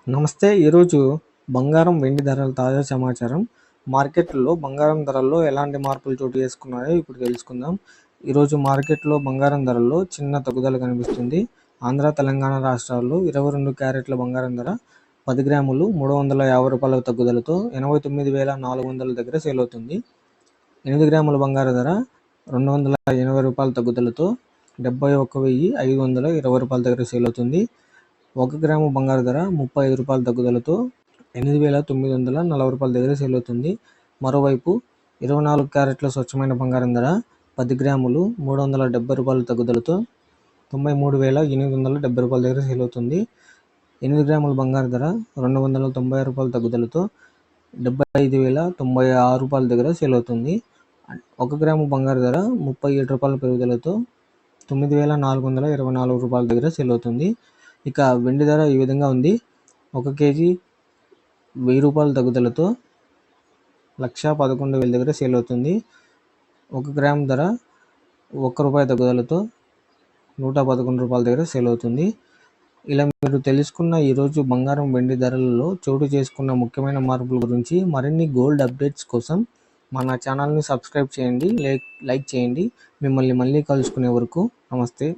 నమస్తే. ఈరోజు బంగారం, వెండి ధరల తాజా సమాచారం. మార్కెట్‌లో బంగారం ధరల్లో ఎలాంటి మార్పులు చోటు చేసుకున్నాయో ఇప్పుడు తెలుసుకుందాం. ఈరోజు మార్కెట్‌లో బంగారం ధరల్లో చిన్న తగ్గుదల కనిపిస్తుంది. ఆంధ్ర, తెలంగాణ రాష్ట్రాల్లో 22 క్యారెట్ల బంగారం ధర 10 గ్రాములు రూ. 350 తగ్గుదలతో 89,400 దగ్గర సేల్ అవుతుంది. 8 గ్రాముల బంగారు ధర రూ. 280 తగ్గుదలతో 71,520 దగ్గర సేల్ అవుతుంది. 1 గ్రాము బంగారు ధర రూ. 35 తగ్గుదలతో 8,940 దగ్గర సేల్ అవుతుంది. మరోవైపు 24 క్యారెట్ల స్వచ్ఛమైన బంగారం ధర 10 గ్రాములు రూ. 370 తగ్గుదలతో 93,870 దగ్గర సేల్ అవుతుంది. 8 గ్రాముల బంగారు ధర రూ. 296 తగ్గుదలతో 75,096 దగ్గర సేల్ అవుతుంది. 1 గ్రాము బంగారు ధర రూ. 37 పెరుగుదలతో రూ. 9,424 దగ్గర సేల్ అవుతుంది. ఇక వెండి ధర ఈ విధంగా ఉంది. 1 కేజీ రూ. 1,000 తగ్గుదలతో రూ. 1,11,000 దగ్గర సేల్ అవుతుంది. 1 గ్రామ్ ధర రూ. 1 తగ్గుదలతో రూ. 111 దగ్గర సేల్ అవుతుంది. ఇలా మీరు తెలుసుకున్న ఈరోజు బంగారం, వెండి ధరలలో చోటు చేసుకున్న ముఖ్యమైన మార్పుల గురించి మరిన్ని గోల్డ్ అప్డేట్స్ కోసం మన ఛానల్ని సబ్స్క్రైబ్ చేయండి, లైక్ చేయండి. మిమ్మల్ని మళ్ళీ కలుసుకునే వరకు నమస్తే.